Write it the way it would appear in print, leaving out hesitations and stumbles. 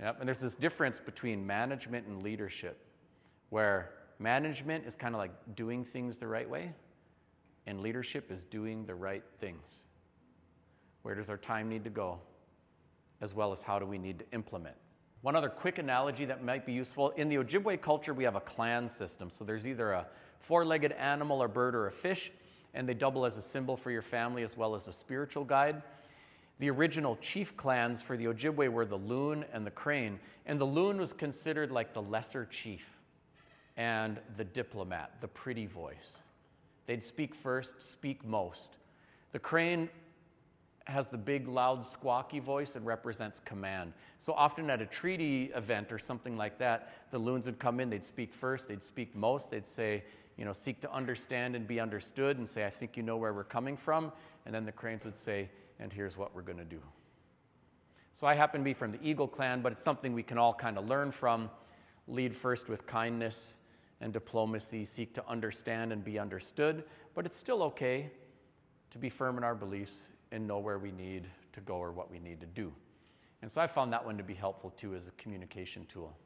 Yep. And there's this difference between management and leadership, where management is kind of like doing things the right way, and leadership is doing the right things. Where does our time need to go, as well as how do we need to implement? One other quick analogy that might be useful, in the Ojibwe culture we have a clan system. So there's either a four-legged animal or bird or a fish, and they double as a symbol for your family as well as a spiritual guide. The original chief clans for the Ojibwe were the Loon and the Crane, and the Loon was considered like the lesser chief and the diplomat, the pretty voice. They'd speak first, speak most. The Crane has the big, loud, squawky voice and represents command. So often at a treaty event or something like that, the Loons would come in, they'd speak first, they'd speak most, they'd say, seek to understand and be understood, and say, I think you know where we're coming from. And then the Cranes would say, and here's what we're going to do. So I happen to be from the Eagle clan, but it's something we can all kind of learn from. Lead first with kindness and diplomacy, seek to understand and be understood, but it's still okay to be firm in our beliefs and know where we need to go or what we need to do. And so I found that one to be helpful too as a communication tool.